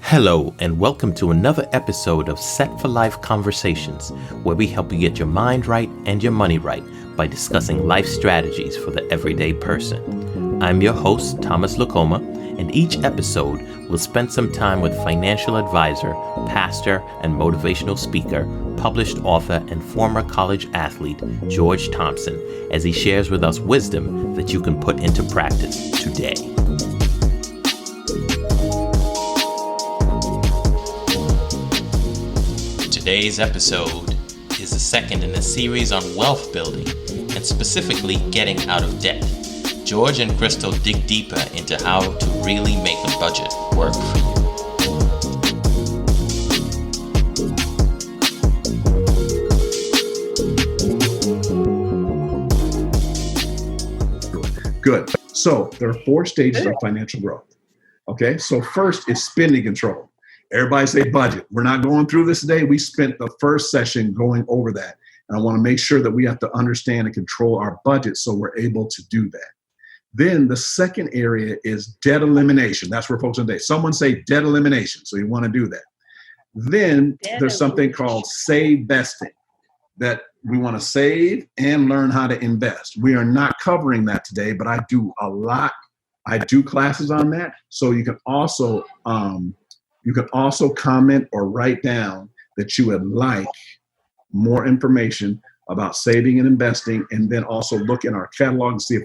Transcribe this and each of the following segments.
Hello, and welcome to another episode of Set for Life Conversations, where we help you get your mind right and your money right by discussing life strategies for the everyday person. I'm your host, Thomas Lacoma, and each episode will spend some time with financial advisor, pastor, and motivational speaker, published author, and former college athlete, George Thompson, as he shares with us wisdom that you can put into practice today. Today's episode is the second in a series on wealth building and specifically getting out of debt. George and Crystal dig deeper into how to really make a budget work for you. Good. So there are 4 stages of financial growth. Okay. So first is spending control. Everybody say budget. We're not going through this today. We spent the first session going over that. And I want to make sure that we have to understand and control our budget so we're able to do that. Then the second area is debt elimination. That's where folks are today. Someone say debt elimination. So you want to do that. Then there's something called save vesting, that we want to save and learn how to invest. We are not covering that today, but I do a lot. I do classes on that. So you can also comment or write down that you would like more information about saving and investing, and then also look in our catalog and see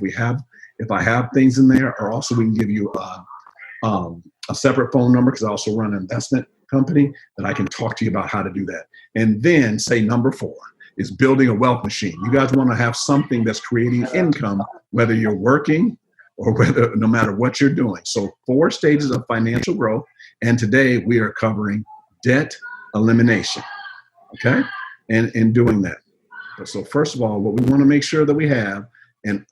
if I have things in there, or also we can give you a separate phone number, because I also run an investment company that I can talk to you about how to do that. And then say number 4 is building a wealth machine. You guys want to have something that's creating income, whether you're working or no matter what you're doing. So 4 stages of financial growth. And today we are covering debt elimination, okay? And in doing that. So first of all, what we want to make sure that we have, and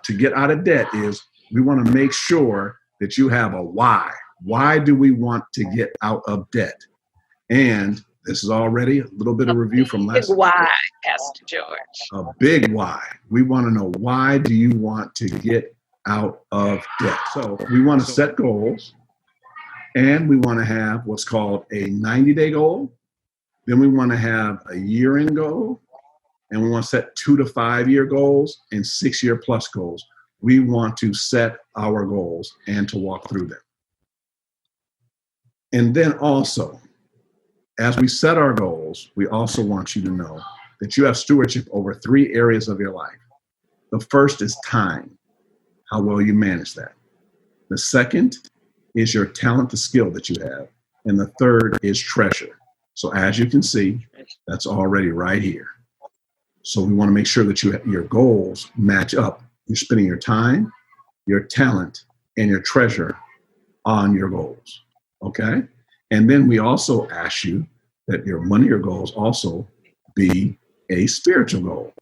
to get out of debt, is we want to make sure that you have a why. Why do we want to get out of debt? And this is already a little bit of review from last week. Why, Pastor George? A big why. We want to know, why do you want to get out of debt? So we want to set goals. And we want to have what's called a 90-day goal. Then we want to have a year-end goal. And we want to set 2 to 5 year goals and 6-year plus goals. We want to set our goals and to walk through them. And then also, as we set our goals, we also want you to know that you have stewardship over 3 areas of your life. The first is time, how well you manage that. The second is your talent, the skill that you have. And the third is treasure. So as you can see, that's already right here. So we want to make sure that your goals match up. You're spending your time, your talent, and your treasure on your goals, okay? And then we also ask you that one of your goals also be a spiritual goal,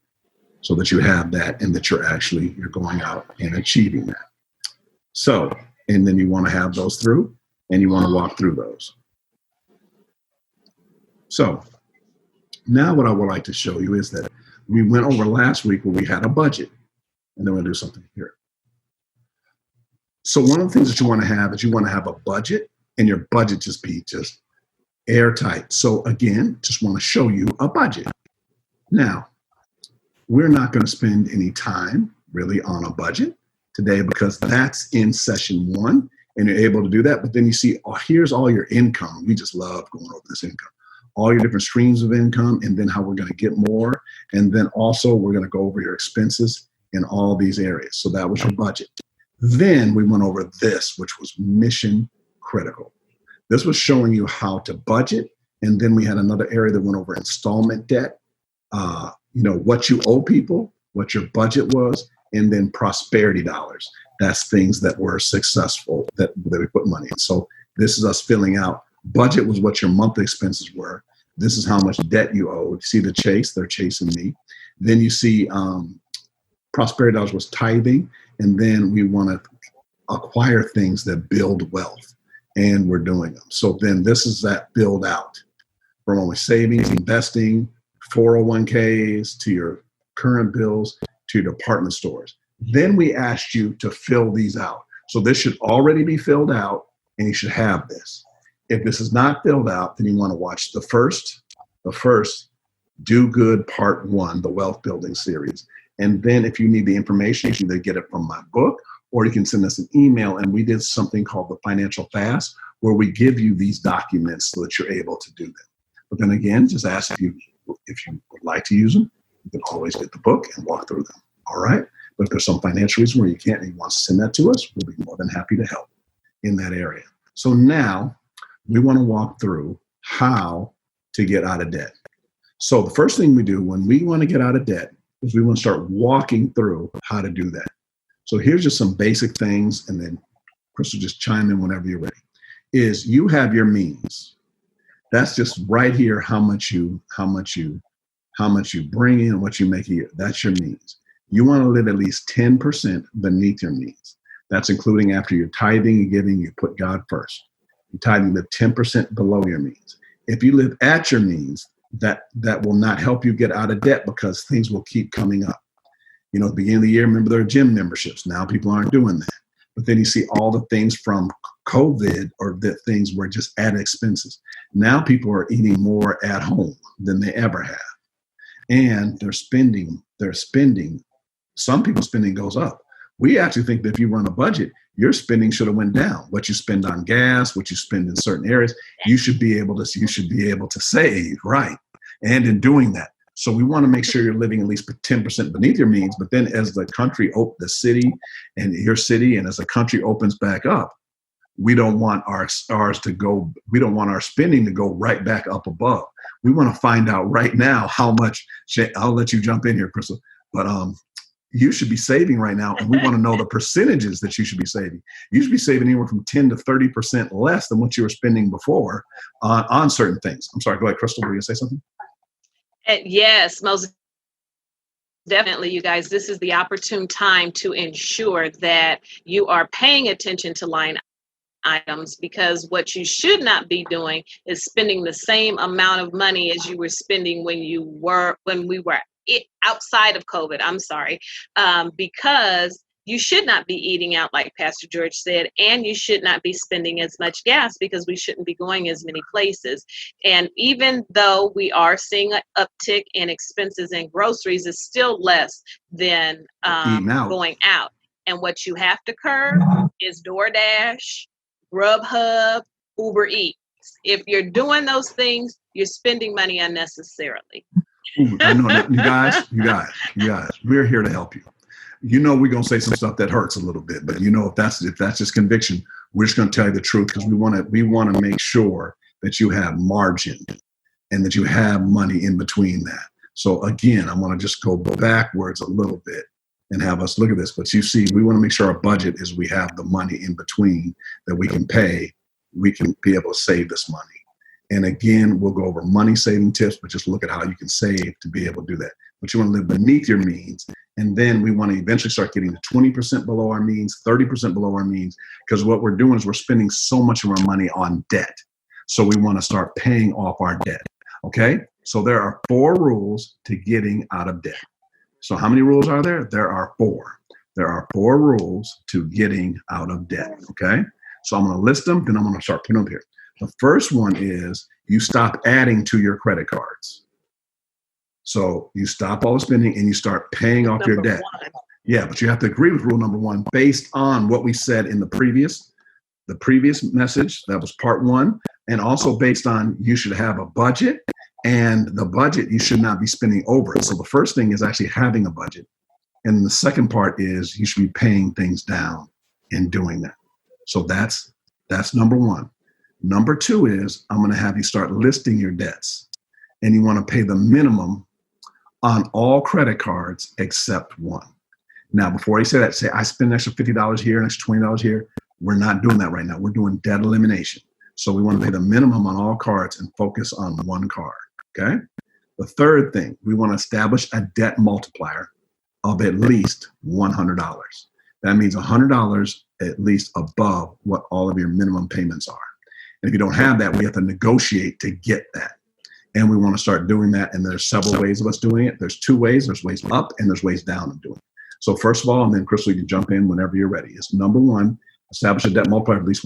so that you have that and that you're going out and achieving that. So, and then you want to have those through, and you want to walk through those. So now what I would like to show you is that we went over last week where we had a budget, and then we'll do something here. So one of the things that you want to have is you want to have a budget, and your budget be airtight. So again, just want to show you a budget. Now, we're not going to spend any time really on a budget today, because that's in session 1, and you're able to do that. But then you see, here's all your income. We just love going over this income, all your different streams of income, and then how we're going to get more. And then also we're going to go over your expenses in all these areas. So that was your budget. Then we went over this, which was mission critical. This was showing you how to budget. And then we had another area that went over installment debt, what you owe people, what your budget was, and then prosperity dollars. That's things that were successful that we put money in. So this is us filling out. Budget was what your monthly expenses were. This is how much debt you owed. See the chase, they're chasing me. Then you see prosperity dollars was tithing. And then we want to acquire things that build wealth, and we're doing them. So then this is that build out from only savings, investing, 401ks, to your current bills, to your department stores. Then we asked you to fill these out. So this should already be filled out. and you should have this. If this is not filled out, then you want to watch the first Do Good Part 1, the Wealth Building series. And then if you need the information, you can either get it from my book, or you can send us an email. And we did something called the Financial Fast, where we give you these documents so that you're able to do them. But then again, just ask if you would like to use them. You can always get the book and walk through them. All right. But if there's some financial reason where you can't and you want to send that to us, we'll be more than happy to help in that area. So now we want to walk through how to get out of debt. So the first thing we do when we want to get out of debt is we want to start walking through how to do that. So here's just some basic things, and then Crystal, just chime in whenever you're ready. Is you have your means. That's just right here how much you bring in, what you make a year. That's your means. You want to live at least 10% beneath your means. That's including after your tithing and giving, you put God first. You tithe and live 10% below your means. If you live at your means, that will not help you get out of debt because things will keep coming up. You know, at the beginning of the year, remember there are gym memberships. Now people aren't doing that. But then you see all the things from COVID, or that things were just added expenses. Now people are eating more at home than they ever have. And they're spending. Some people's spending goes up. We actually think that if you run a budget, your spending should have went down. What you spend on gas, what you spend in certain areas, you should be able to save, right? And in doing that. So we want to make sure you're living at least 10% beneath your means. But then as the country, the city and your city, and as the country opens back up, we don't want our spending to go right back up above. We want to find out right now how much. I'll let you jump in here, Crystal. But you should be saving right now, and we want to know the percentages that you should be saving. You should be saving anywhere from 10 to 30% less than what you were spending before on certain things. I'm sorry, go ahead, Crystal. Were you going to say something? Yes, most definitely, you guys. This is the opportune time to ensure that you are paying attention to line items, because what you should not be doing is spending the same amount of money as you were spending when we were outside of COVID. I'm sorry, because you should not be eating out like Pastor George said, and you should not be spending as much gas because we shouldn't be going as many places. And even though we are seeing an uptick in expenses in groceries, it's still less than going out. And what you have to curb is DoorDash, Grubhub, Uber Eats. If you're doing those things, you're spending money unnecessarily. Ooh, I know that. You guys, we're here to help you. You know, we're going to say some stuff that hurts a little bit, but you know, if that's just conviction, we're just going to tell you the truth, because we want to make sure that you have margin and that you have money in between that. So again, I want to just go backwards a little bit and have us look at this. But you see, we want to make sure our budget is we have the money in between that we can pay. We can be able to save this money. And again, we'll go over money saving tips, but just look at how you can save to be able to do that. But you want to live beneath your means. And then we want to eventually start getting to 20% below our means, 30% below our means, because what we're doing is we're spending so much of our money on debt. So we want to start paying off our debt. Okay? So there are 4 rules to getting out of debt. So how many rules are there? There are 4. There are 4 rules to getting out of debt. Okay? So I'm going to list them, then I'm going to start putting them here. The first one is you stop adding to your credit cards. So you stop all the spending and you start paying off your debt. Yeah, but you have to agree with rule number 1 based on what we said in the previous message. That was part 1. And also based on you should have a budget, and the budget, you should not be spending over it. So the first thing is actually having a budget. And the second part is you should be paying things down and doing that. So that's number 1. Number 2 is I'm going to have you start listing your debts, and you want to pay the minimum on all credit cards except one. Now, before you say that, say I spend an extra $50 here, an extra $20 here. We're not doing that right now. We're doing debt elimination. So we want to pay the minimum on all cards and focus on one card. Okay. The third thing, we want to establish a debt multiplier of at least $100. That means $100 at least above what all of your minimum payments are. And if you don't have that, we have to negotiate to get that. And we want to start doing that. And there's several ways of us doing it. There's 2 ways. There's ways up and there's ways down of doing it. So first of all, and then Crystal, you can jump in whenever you're ready. Is number 1, establish a debt multiplier of at least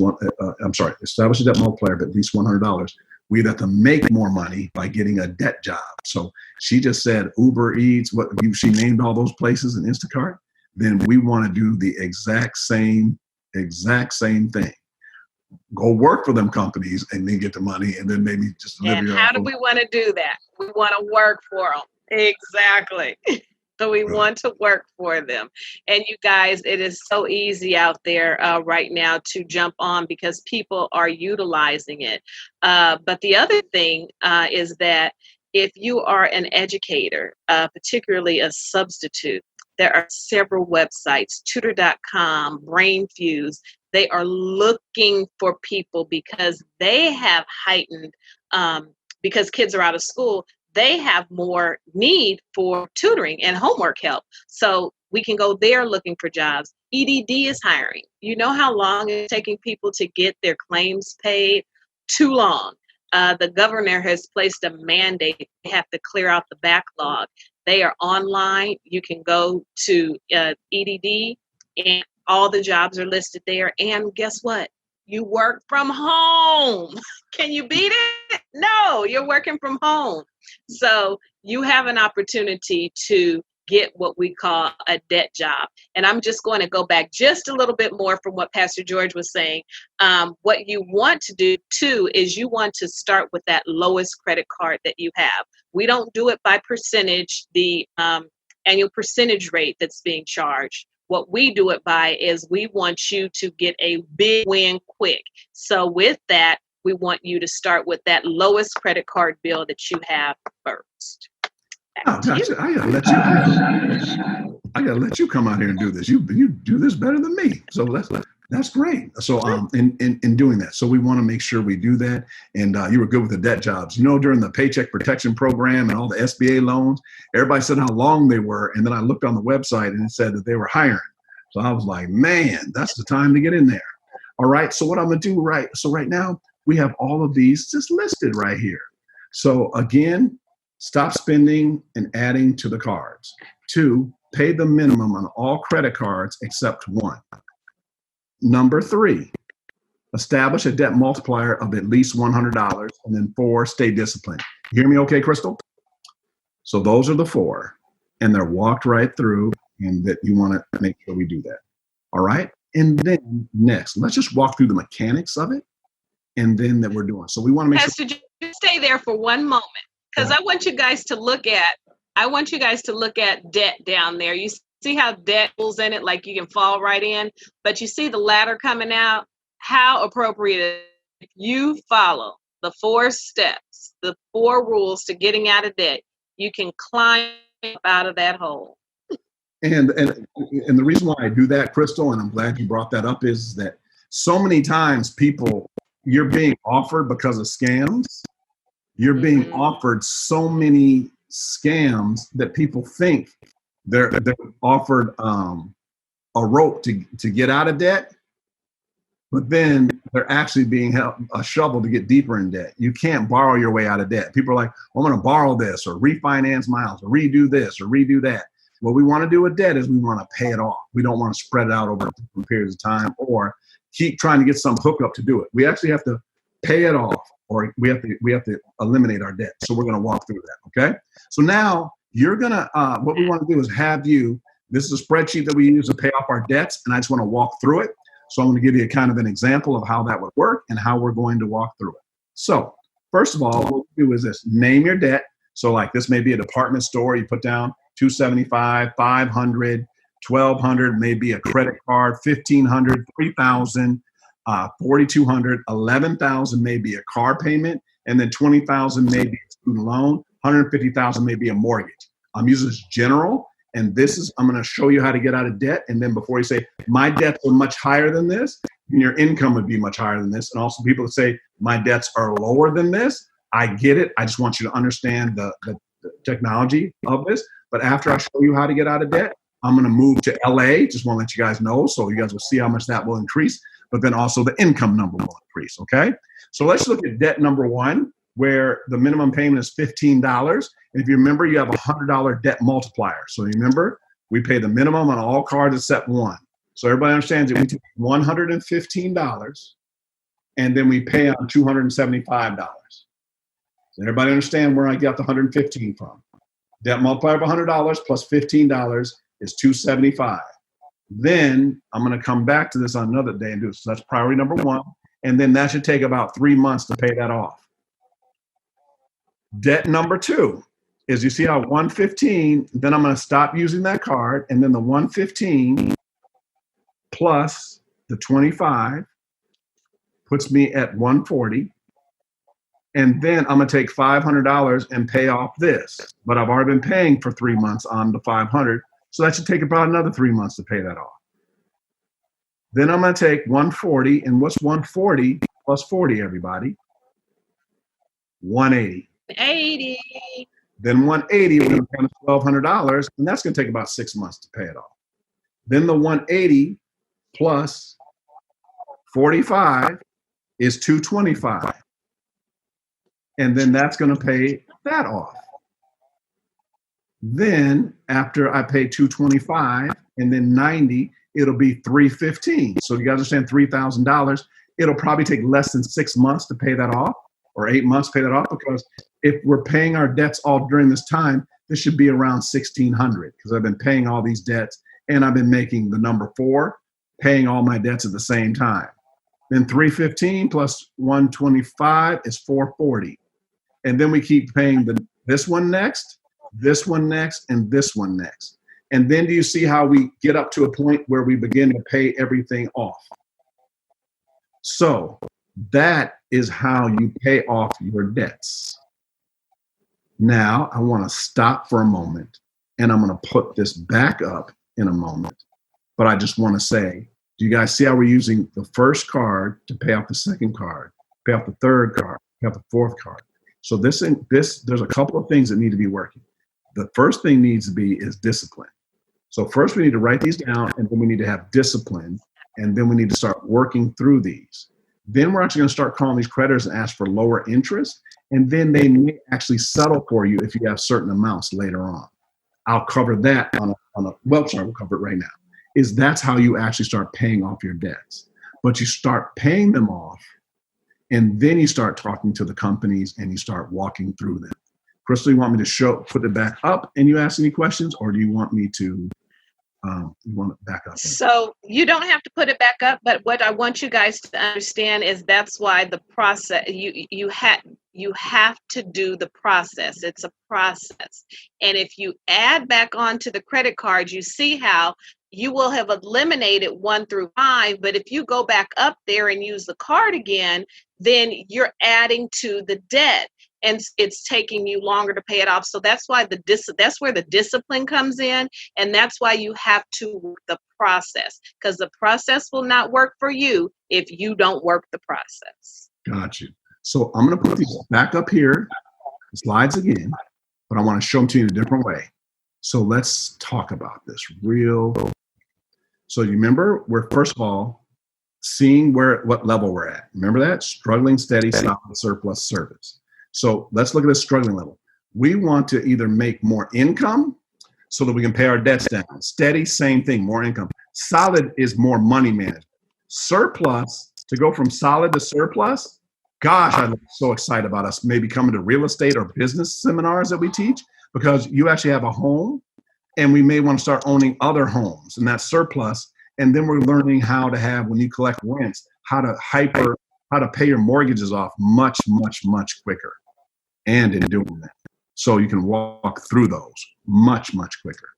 establish a debt multiplier of at least $100. We have to make more money by getting a debt job. So she just said Uber Eats, she named all those places in Instacart. Then we want to do the exact same thing. Go work for them companies and then get the money and then maybe just live your And how do we want to do that? We want to work for them. Exactly. So we want to work for them. And you guys, it is so easy out there right now to jump on because people are utilizing it. But the other thing is that if you are an educator, particularly a substitute, there are several websites, tutor.com, BrainFuse. They are looking for people because they have heightened, because kids are out of school, they have more need for tutoring and homework help. So we can go there looking for jobs. EDD is hiring. You know how long it's taking people to get their claims paid? Too long. The governor has placed a mandate. They have to clear out the backlog. They are online. You can go to EDD and all the jobs are listed there. And guess what? You work from home. Can you beat it? No, you're working from home. So you have an opportunity to get what we call a debt job. And I'm just going to go back just a little bit more from what Pastor George was saying. What you want to do too is you want to start with that lowest credit card that you have. We don't do it by percentage, the annual percentage rate that's being charged. What we do it by is we want you to get a big win quick. So with that, we want you to start with that lowest credit card bill that you have first. I gotta let you come out here and do this. You do this better than me. So that's great. So in doing that, so we want to make sure we do that. And you were good with the debt jobs. You know, during the Paycheck Protection Program and all the SBA loans, everybody said how long they were, and then I looked on the website and it said that they were hiring. So I was like, man, that's the time to get in there. All right. So what I'm gonna do right now, we have all of these just listed right here. So again, stop spending and adding to the cards. 2, pay the minimum on all credit cards except 1. Number 3, establish a debt multiplier of at least $100. And then 4, stay disciplined. You hear me okay, Crystal? So those are the 4. And they're walked right through, and that you want to make sure we do that. All right? And then next, let's just walk through the mechanics of it, and then that we're doing. So we want to make Pastor, just stay there for one moment, because I want you guys to look at debt down there. You see how debt pulls in it, like you can fall right in, but you see the ladder coming out. How appropriate if you follow the 4 steps, the 4 rules to getting out of debt, you can climb out of that hole. And the reason why I do that, Crystal, and I'm glad you brought that up, is that so many times you're being offered because of scams. You're being offered so many scams that people think they're offered a rope to get out of debt, but then they're actually being held a shovel to get deeper in debt. You can't borrow your way out of debt. People are like, well, I'm going to borrow this or refinance my house or redo this or redo that. What we want to do with debt is we want to pay it off. We don't want to spread it out over different periods of time or keep trying to get some hookup to do it. We actually have to pay it off, or we have to eliminate our debt. So we're going to walk through that. Okay. So now you're going to, what we want to do is this is a spreadsheet that we use to pay off our debts. And I just want to walk through it. So I'm going to give you a kind of an example of how that would work and how we're going to walk through it. So first of all, what we do is this: name your debt. So like this may be a department store. You put down $275, $500, $1,200, maybe a credit card, $1,500, $3,000, $4,200, $11,000, maybe a car payment, and then $20,000 maybe a student loan, $150,000 maybe a mortgage. I'm using this general, and I'm going to show you how to get out of debt. And then before you say, my debts are much higher than this, and your income would be much higher than this. And also people that say, my debts are lower than this, I get it. I just want you to understand the technology of this. But after I show you how to get out of debt, I'm going to move to LA. Just want to let you guys know, so you guys will see how much that will increase. But then also the income number will increase, okay? So let's look at debt number 1, where the minimum payment is $15. And if you remember, you have a $100 debt multiplier. So remember, we pay the minimum on all cards except 1. So everybody understands that we take $115 and then we pay on $275. Does everybody understand where I got the 115 from? Debt multiplier of $100 plus $15 is $275. Then I'm going to come back to this on another day and do it. So that's priority number one. And then that should take about 3 months to pay that off. Debt number two is, you see how 115, then I'm going to stop using that card, and then the 115 plus the 25 puts me at 140. And then I'm going to take $500 and pay off this. But I've already been paying for 3 months on the 500. So that should take about another 3 months to pay that off. Then I'm going to take 140. And what's 140 plus 40, everybody? 180. 80. Then 180, we're going to pay $1,200. And that's going to take about 6 months to pay it off. Then the 180 plus 45 is 225. And then that's going to pay that off. Then after I pay 225 and then 90, it'll be 315. So you guys understand $3,000. It'll probably take less than 6 months to pay that off, or 8 months to pay that off, because if we're paying our debts all during this time, this should be around 1,600, because I've been paying all these debts and I've been making the number 4, paying all my debts at the same time. Then 315 plus 125 is 440. And then we keep paying this one next, this one next, and this one next. And then do you see how we get up to a point where we begin to pay everything off? So that is how you pay off your debts. Now I want to stop for a moment, and I'm going to put this back up in a moment. But I just want to say, do you guys see how we're using the first card to pay off the second card, pay off the third card, pay off the fourth card? So there's a couple of things that need to be working. The first thing needs to be is discipline. So first we need to write these down, and then we need to have discipline, and then we need to start working through these. Then we're actually going to start calling these creditors and ask for lower interest, and then they may actually settle for you if you have certain amounts later on. I'll cover that we'll cover it right now. That's how you actually start paying off your debts. But you start paying them off, and then you start talking to the companies and you start walking through them. Crystal, you want me to put it back up and you ask any questions, or do you want me to, you want it back up? So you don't have to put it back up, but what I want you guys to understand is that's why the process, you have to do the process. It's a process. And if you add back onto the credit card, you see how you will have eliminated 1 through 5, but if you go back up there and use the card again, then you're adding to the debt, and it's taking you longer to pay it off. So that's why that's where the discipline comes in, and that's why you have to work the process, because the process will not work for you if you don't work the process. Got you. So I'm going to put these back up here, the slides again, but I want to show them to you in a different way. So let's talk about this So you remember, we're first of all seeing what level we're at. Remember that? Struggling, steady, solid, surplus, service. So let's look at this struggling level. We want to either make more income so that we can pay our debts down. Steady, same thing, more income. Solid is more money management. Surplus, to go from solid to surplus, gosh, I'm so excited about us maybe coming to real estate or business seminars that we teach, because you actually have a home, and we may want to start owning other homes, and that's surplus. And then we're learning how to have, when you collect rents, how to pay your mortgages off much, much, much quicker. And in doing that, so you can walk through those much, much quicker.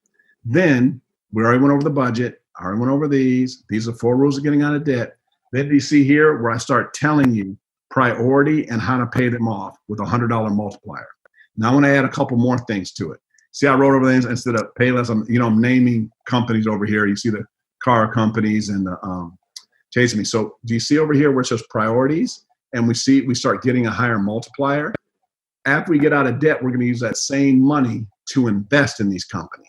Then we already went over the budget. I already went over these. These are 4 rules of getting out of debt. Then you see here where I start telling you priority and how to pay them off with a $100 multiplier. Now I want to add a couple more things to it. See, I wrote over things instead of pay less. I'm naming companies over here. You see the car companies and the chasing me. So do you see over here where it says priorities? And we start getting a higher multiplier. After we get out of debt, we're going to use that same money to invest in these companies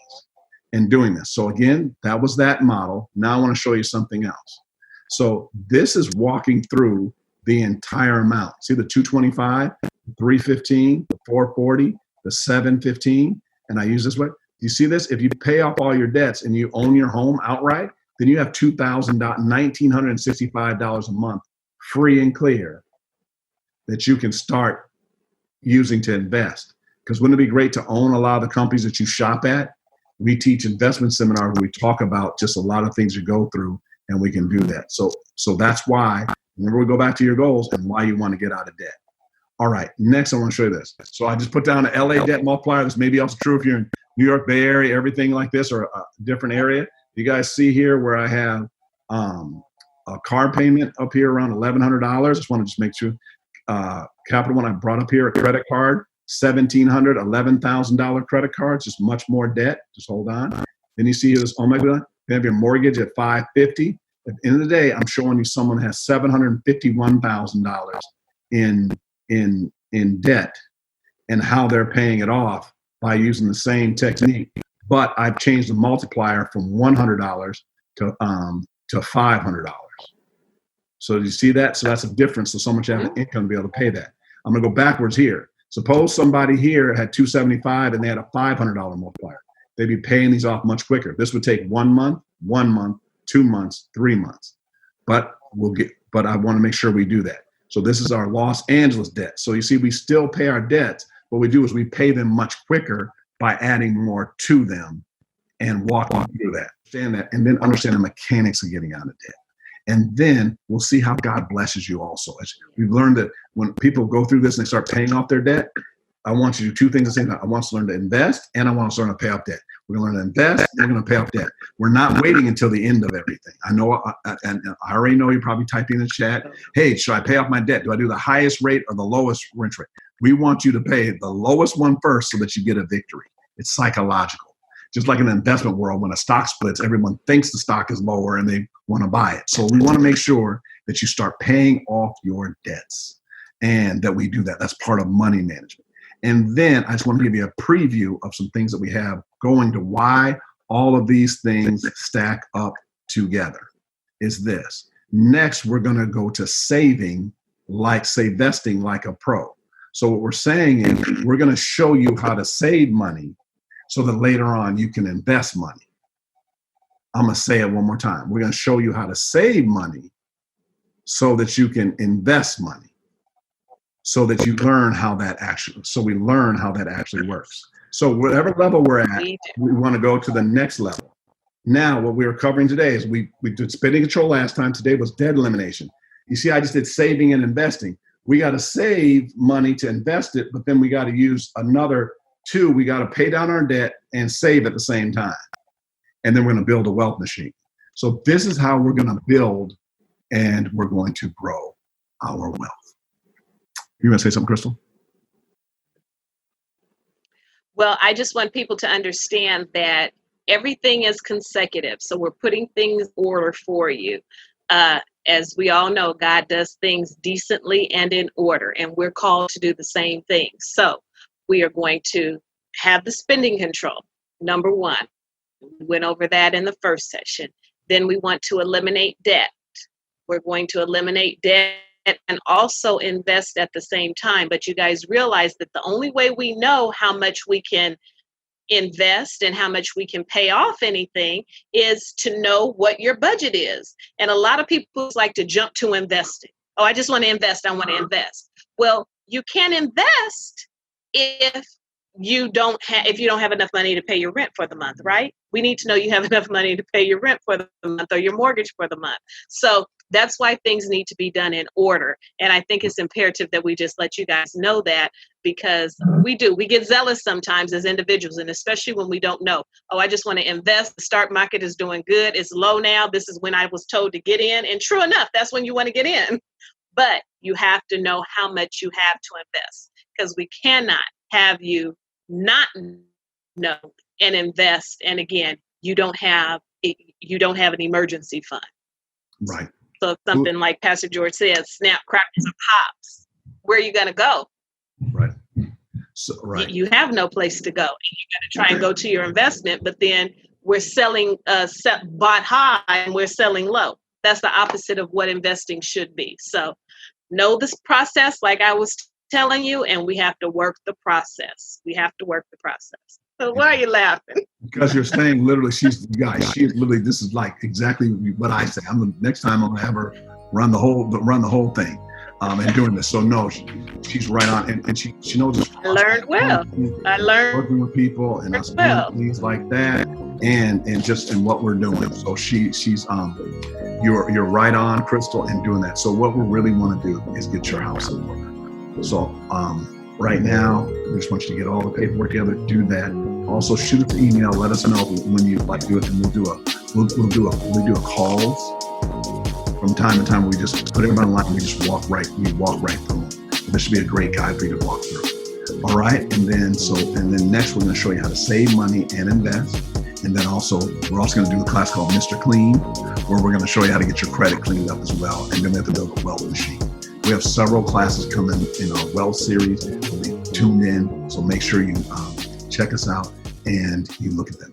and doing this. So again, that was that model. Now I want to show you something else. So this is walking through the entire amount. See the 225, 315, the 440, the 715. And I use this way. Do you see this? If you pay off all your debts and you own your home outright, then you have $1,965 a month free and clear that you can start using to invest. Because wouldn't it be great to own a lot of the companies that you shop at? We teach investment seminars where we talk about just a lot of things you go through, and we can do that. So that's why, remember, we go back to your goals and why you want to get out of debt. All right, next I want to show you this. So I just put down an LA debt multiplier. This may be also true if you're in New York, Bay Area, everything like this, or a different area. You guys see here where I have a car payment up here around $1,100. Just want to make sure. Capital One I brought up here, a credit card, $1,700, $11,000 credit cards, just much more debt. Just hold on. Then you see this, oh my God, you have your mortgage at $550. At the end of the day, I'm showing you someone has $751,000 in debt and how they're paying it off by using the same technique. But I've changed the multiplier from $100 to $500. So do you see that? So that's a difference. So someone should have an income to be able to pay that. I'm gonna go backwards here. Suppose somebody here had $275 and they had a $500 multiplier. They'd be paying these off much quicker. This would take 1 month, 2 months, 3 months. But I want to make sure we do that. So this is our Los Angeles debt. So you see, we still pay our debts. What we do is we pay them much quicker by adding more to them and walking through that. Understand that, and then understand the mechanics of getting out of debt. And then we'll see how God blesses you also. As we've learned that when people go through this and they start paying off their debt, I want you to do two things at the same time. I want us to learn to invest, and I want us to learn to pay off debt. We're going to learn to invest, and we're going to pay off debt. We're not waiting until the end of everything. I know, and I already know you're probably typing in the chat, hey, should I pay off my debt? Do I do the highest rate or the lowest rent rate? We want you to pay the lowest one first so that you get a victory. It's psychological. Just like in the investment world, when a stock splits, everyone thinks the stock is lower and they want to buy it. So we want to make sure that you start paying off your debts and that we do that. That's part of money management. And then I just want to give you a preview of some things that we have going to why all of these things stack up together is this. Next, we're going to go to saving, like say vesting like a pro. So what we're saying is we're going to show you how to save money so that later on you can invest money. I'm going to say it one more time. We're going to show you how to save money so that you can invest money, so that you learn how that actually, we learn how that actually works. So whatever level we're at, we want to go to the next level. Now, what we were covering today is we did spending control last time. Today was debt elimination. You see, I just did saving and investing. We got to save money to invest it, but then we got to use another two. We got to pay down our debt and save at the same time. And then we're going to build a wealth machine. So this is how we're going to build and we're going to grow our wealth. You want to say something, Crystal? Well, I just want people to understand that everything is consecutive. So we're putting things in order for you. As we all know, God does things decently and in order, and we're called to do the same thing. So we are going to have the spending control. Number one, we went over that in the first session. Then we want to eliminate debt. We're going to eliminate debt and also invest at the same time. But you guys realize that the only way we know how much we can invest and how much we can pay off anything is to know what your budget is. And a lot of people like to jump to investing. Oh, I just want to invest. I want to invest. Well, you can invest if you don't have enough money to pay your rent for the month, right? We need to know you have enough money to pay your rent for the month or your mortgage for the month. So that's why things need to be done in order. And I think it's imperative that we just let you guys know that, because we get zealous sometimes as individuals, and especially when we don't know. Oh, I just want to invest. The stock market is doing good. It's low now. This is when I was told to get in. And true enough, that's when you want to get in. But you have to know how much you have to invest, because we cannot have you not know and invest. And again, you don't have an emergency fund. Right. So if something like Pastor George says, snap, crackers, or pops, where are you going to go? Right. So, right. You have no place to go. You got to try and go to your investment, but then we're selling bought high and we're selling low. That's the opposite of what investing should be. So know this process, like I was telling you, and we have to work the process. We have to work the process. Why are you laughing? Because you're saying literally, she is literally, this is like exactly what I say. Next time I'm gonna have her run the whole thing, and doing this. So no, she's right on, and she knows. I learned well. I learned working with people and things like that, and what we're doing. So she's you're right on, Crystal, and doing that. So what we really want to do is get your house in order. So right now, we just want you to get all the paperwork together, do that. Also, shoot us an email. Let us know when you like to do it, and we'll do a calls from time to time. We just put it on line. We walk right through. This should be a great guide for you to walk through. All right, and then next we're going to show you how to save money and invest. And then we're also going to do a class called Mr. Clean, where we're going to show you how to get your credit cleaned up as well. And then we have to build a wealth machine. We have several classes coming in our wealth series. So be tuned in. So make sure you check us out and you look at them.